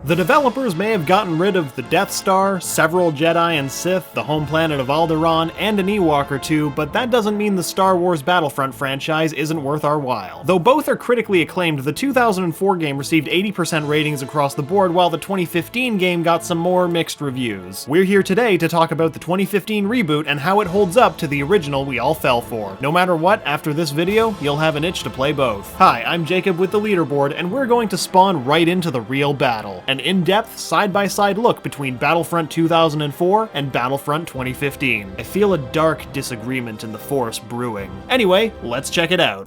The developers may have gotten rid of the Death Star, several Jedi and Sith, the home planet of Alderaan, and an Ewok or two, but that doesn't mean the Star Wars Battlefront franchise isn't worth our while. Though both are critically acclaimed, the 2004 game received 80% ratings across the board, while the 2015 game got some more mixed reviews. We're here today to talk about the 2015 reboot and how it holds up to the original we all fell for. No matter what, after this video, you'll have an itch to play both. Hi, I'm Jacob with the Leaderboard, and we're going to spawn right into the real battle. An in-depth, side-by-side look between Battlefront 2004 and Battlefront 2015. I feel a dark disagreement in the Force brewing. Anyway, let's check it out.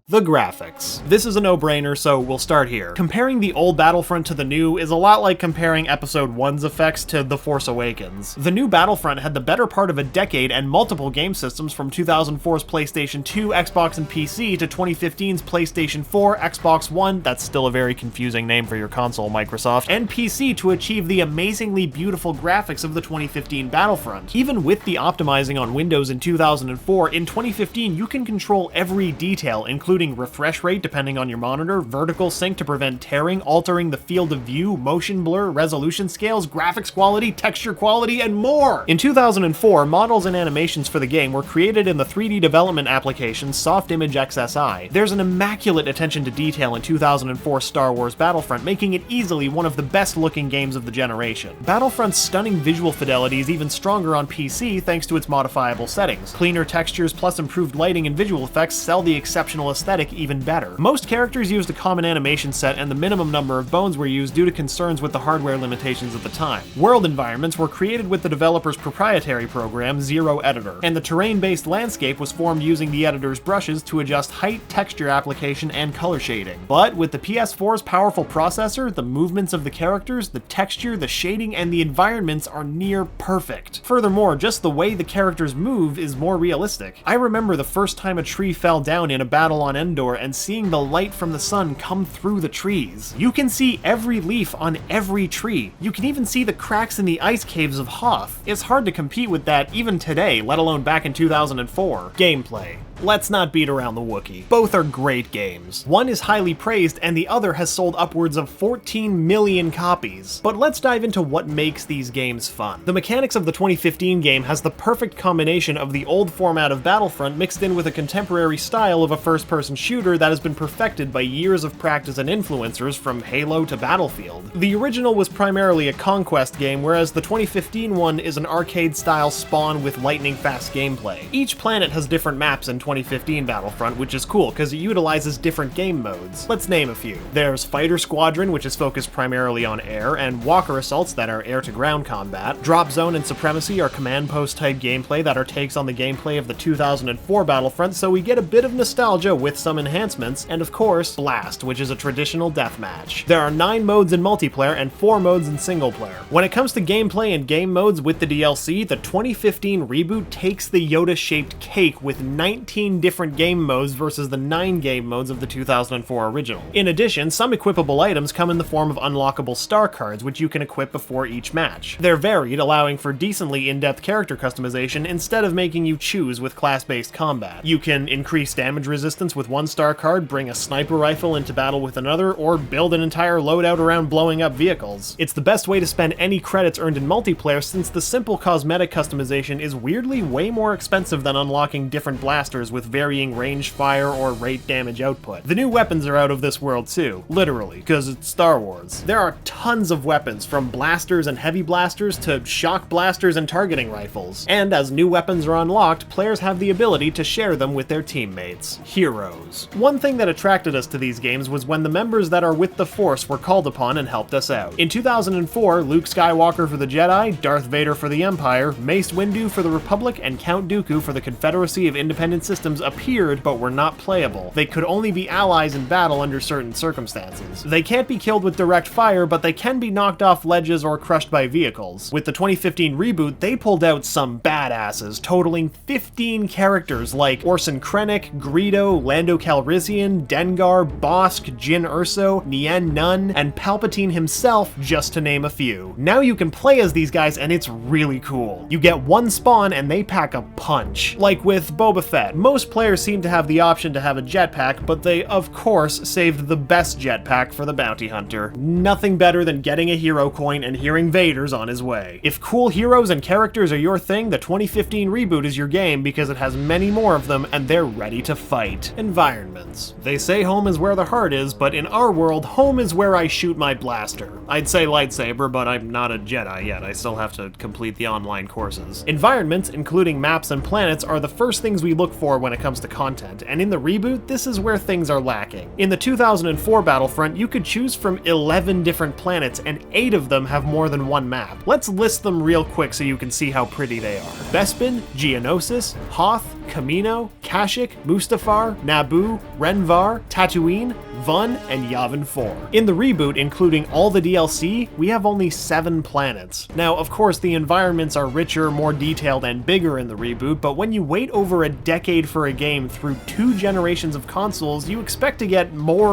The graphics. This is a no-brainer, so we'll start here. Comparing the old Battlefront to the new is a lot like comparing Episode 1's effects to The Force Awakens. The new Battlefront had the better part of a decade and multiple game systems from 2004's PlayStation 2, Xbox, and PC to 2015's PlayStation 4, Xbox One, that's still a very confusing name for your console, Microsoft, and PC to achieve the amazingly beautiful graphics of the 2015 Battlefront. Even with the optimizing on Windows in 2004, in 2015 you can control every detail, including refresh rate depending on your monitor, vertical sync to prevent tearing, altering the field of view, motion blur, resolution scales, graphics quality, texture quality, and more! In 2004, models and animations for the game were created in the 3D development application SoftImage XSI. There's an immaculate attention to detail in 2004 Star Wars Battlefront, making it easily one of the best looking games of the generation. Battlefront's stunning visual fidelity is even stronger on PC thanks to its modifiable settings. Cleaner textures plus improved lighting and visual effects sell the exceptional aesthetic even better. Most characters used a common animation set, and the minimum number of bones were used due to concerns with the hardware limitations at the time. World environments were created with the developer's proprietary program, Zero Editor, and the terrain-based landscape was formed using the editor's brushes to adjust height, texture application, and color shading. But with the PS4's powerful processor, the movements of the characters, the texture, the shading, and the environments are near perfect. Furthermore, just the way the characters move is more realistic. I remember the first time a tree fell down in a battle on Endor and seeing the light from the sun come through the trees. You can see every leaf on every tree. You can even see the cracks in the ice caves of Hoth. It's hard to compete with that even today, let alone back in 2004. Gameplay. Let's not beat around the Wookiee. Both are great games. One is highly praised and the other has sold upwards of 14 million copies. But let's dive into what makes these games fun. The mechanics of the 2015 game has the perfect combination of the old format of Battlefront mixed in with a contemporary style of a first-person shooter that has been perfected by years of practice and influencers from Halo to Battlefield. The original was primarily a conquest game, whereas the 2015 one is an arcade-style spawn with lightning-fast gameplay. Each planet has different maps in 2015 Battlefront, which is cool because it utilizes different game modes. Let's name a few. There's Fighter Squadron, which is focused primarily on air, and Walker Assaults that are air-to-ground combat. Drop Zone and Supremacy are command post type gameplay that are takes on the gameplay of the 2004 Battlefront, so we get a bit of nostalgia with some enhancements, and of course, Blast, which is a traditional deathmatch. There are 9 modes in multiplayer and 4 modes in single player. When it comes to gameplay and game modes with the DLC, the 2015 reboot takes the Yoda-shaped cake with 19 different game modes versus the 9 game modes of the 2004 original. In addition, some equipable items come in the form of unlockable star cards, which you can equip before each match. They're varied, allowing for decently in-depth character customization instead of making you choose with class-based combat. You can increase damage resistance with one star card, bring a sniper rifle into battle with another, or build an entire loadout around blowing up vehicles. It's the best way to spend any credits earned in multiplayer since the simple cosmetic customization is weirdly way more expensive than unlocking different blasters with varying range, fire, or rate damage output. The new weapons are out of this world too, literally, because it's Star Wars. There are tons of weapons, from blasters and heavy blasters to shock blasters and targeting rifles. And as new weapons are unlocked, players have the ability to share them with their teammates. Heroes. One thing that attracted us to these games was when the members that are with the Force were called upon and helped us out. In 2004, Luke Skywalker for the Jedi, Darth Vader for the Empire, Mace Windu for the Republic, and Count Dooku for the Confederacy of Independent Systems appeared but were not playable. They could only be allies in battle under certain circumstances. They can't be killed with direct fire, but they can be knocked off ledges or crushed by vehicles. With the 2015 reboot, they pulled out some badasses, totaling 15 characters like Orson Krennic, Greedo, Lando Calrissian, Dengar, Bossk, Jyn Erso, Nien Nunn, and Palpatine himself, just to name a few. Now you can play as these guys and it's really cool. You get one spawn and they pack a punch. Like with Boba Fett, Most players seem to have the option to have a jetpack, but they of course saved the best jetpack for the bounty hunter. Nothing better than getting a hero coin and hearing Vader's on his way. If cool heroes and characters are your thing, the 2015 reboot is your game because it has many more of them and they're ready to fight. Environments. They say home is where the heart is, but in our world, home is where I shoot my blaster. I'd say lightsaber, but I'm not a Jedi yet. I still have to complete the online courses. Environments, including maps and planets, are the first things we look for when it comes to content, and in the reboot, this is where things are lacking. In the 2004 Battlefront, you could choose from 11 different planets, and 8 of them have more than one map. Let's list them real quick so you can see how pretty they are. Bespin, Geonosis, Hoth, Kamino, Kashyyyk, Mustafar, Naboo, Renvar, Tatooine, Vun, and Yavin 4. In the reboot, including all the DLC, we have only 7 planets. Now, of course, the environments are richer, more detailed, and bigger in the reboot, but when you wait over a decade for a game through 2 generations of consoles, you expect to get more.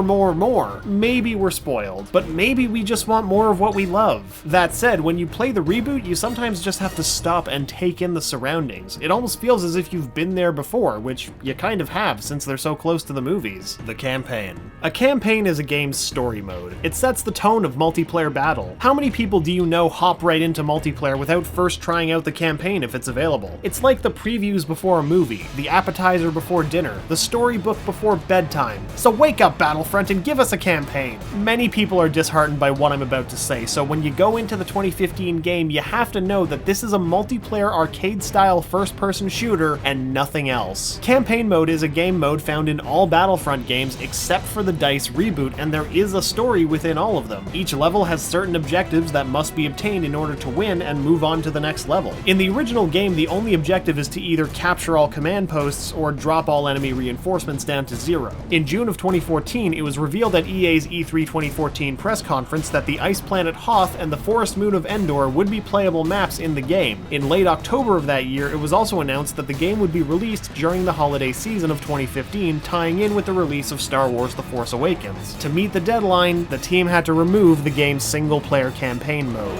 Maybe we're spoiled, but maybe we just want more of what we love. That said, when you play the reboot, you sometimes just have to stop and take in the surroundings. It almost feels as if you've been there before, which you kind of have since they're so close to the movies. The campaign. A campaign is a game's story mode. It sets the tone of multiplayer battle. How many people do you know hop right into multiplayer without first trying out the campaign if it's available? It's like the previews before a movie, the appetizer before dinner, the storybook before bedtime. So wake up, Battlefront, and give us a campaign. Many people are disheartened by what I'm about to say, so when you go into the 2015 game, you have to know that this is a multiplayer arcade-style first-person shooter and nothing else. Campaign mode is a game mode found in all Battlefront games except for the DICE reboot, and there is a story within all of them. Each level has certain objectives that must be obtained in order to win and move on to the next level. In the original game, the only objective is to either capture all command posts or drop all enemy reinforcements down to 0. In June of 2014, it was revealed at EA's E3 2014 press conference that the ice planet Hoth and the forest moon of Endor would be playable maps in the game. In late October of that year, it was also announced that the game would be released during the holiday season of 2015, tying in with the release of Star Wars The Force Awakens. To meet the deadline, the team had to remove the game's single-player campaign mode.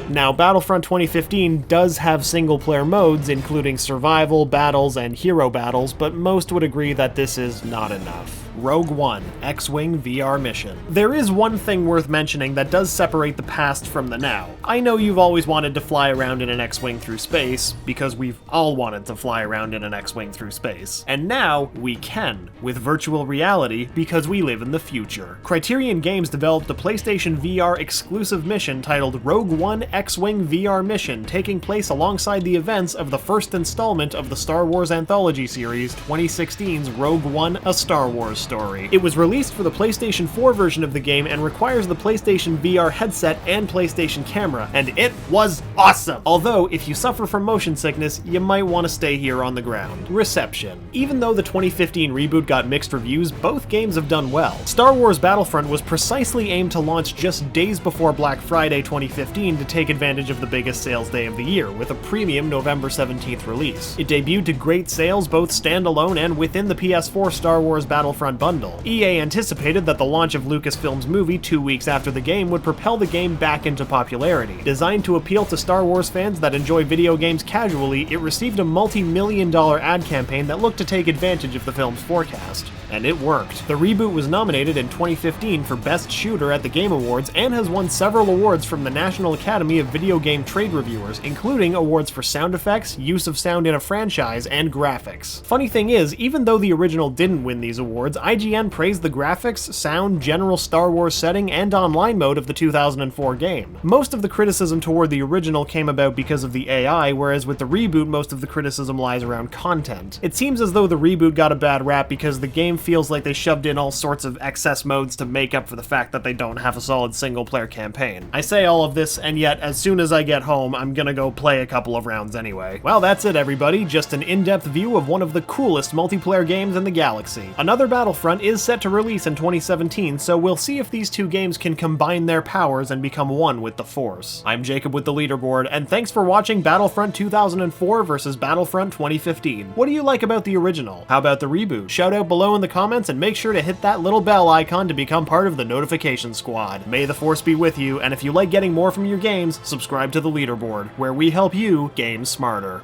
Now, Battlefront 2015 does have single-player modes, including survival, battles, and hero battles, but most would agree that this is not enough. Rogue One, X-Wing VR mission. There is one thing worth mentioning that does separate the past from the now. I know you've always wanted to fly around in an X-Wing through space, because we've all wanted to fly around in an X-Wing through space. And now, we can, with virtual reality, because we live in the future. Criterion Games developed a PlayStation VR exclusive mission titled Rogue One X-Wing VR Mission, taking place alongside the events of the first installment of the Star Wars anthology series, 2016's Rogue One: A Star Wars Story. It was released for the PlayStation 4 version of the game and requires the PlayStation VR headset and PlayStation camera, and it was awesome! Although, if you suffer from motion sickness, you might want to stay here on the ground. Reception. Even though the 2015 reboot got mixed reviews, both games have done well. Star Wars Battlefront was precisely aimed to launch just days before Black Friday 2015 to take advantage of the biggest sales day of the year, with a premium November 17th release. It debuted to great sales both standalone and within the PS4 Star Wars Battlefront bundle. EA anticipated that the launch of Lucasfilm's movie 2 weeks after the game would propel the game back into popularity. Designed to appeal to Star Wars fans that enjoy video games casually, it received a multi-million-dollar ad campaign that looked to take advantage of the film's forecast. And it worked. The reboot was nominated in 2015 for Best Shooter at the Game Awards and has won several awards from the National Academy of Video Game Trade Reviewers, including awards for sound effects, use of sound in a franchise, and graphics. Funny thing is, even though the original didn't win these awards, IGN praised the graphics, sound, general Star Wars setting, and online mode of the 2004 game. Most of the criticism toward the original came about because of the AI, whereas with the reboot most of the criticism lies around content. It seems as though the reboot got a bad rap because the game feels like they shoved in all sorts of excess modes to make up for the fact that they don't have a solid single-player campaign. I say all of this, and yet as soon as I get home, I'm gonna go play a couple of rounds anyway. Well, that's it everybody, just an in-depth view of one of the coolest multiplayer games in the galaxy. Another Battlefront is set to release in 2017, so we'll see if these two games can combine their powers and become one with the Force. I'm Jacob with the Leaderboard, and thanks for watching Battlefront 2004 versus Battlefront 2015. What do you like about the original? How about the reboot? Shout out below in the comments and make sure to hit that little bell icon to become part of the notification squad. May the Force be with you, and if you like getting more from your games, subscribe to the Leaderboard, where we help you game smarter.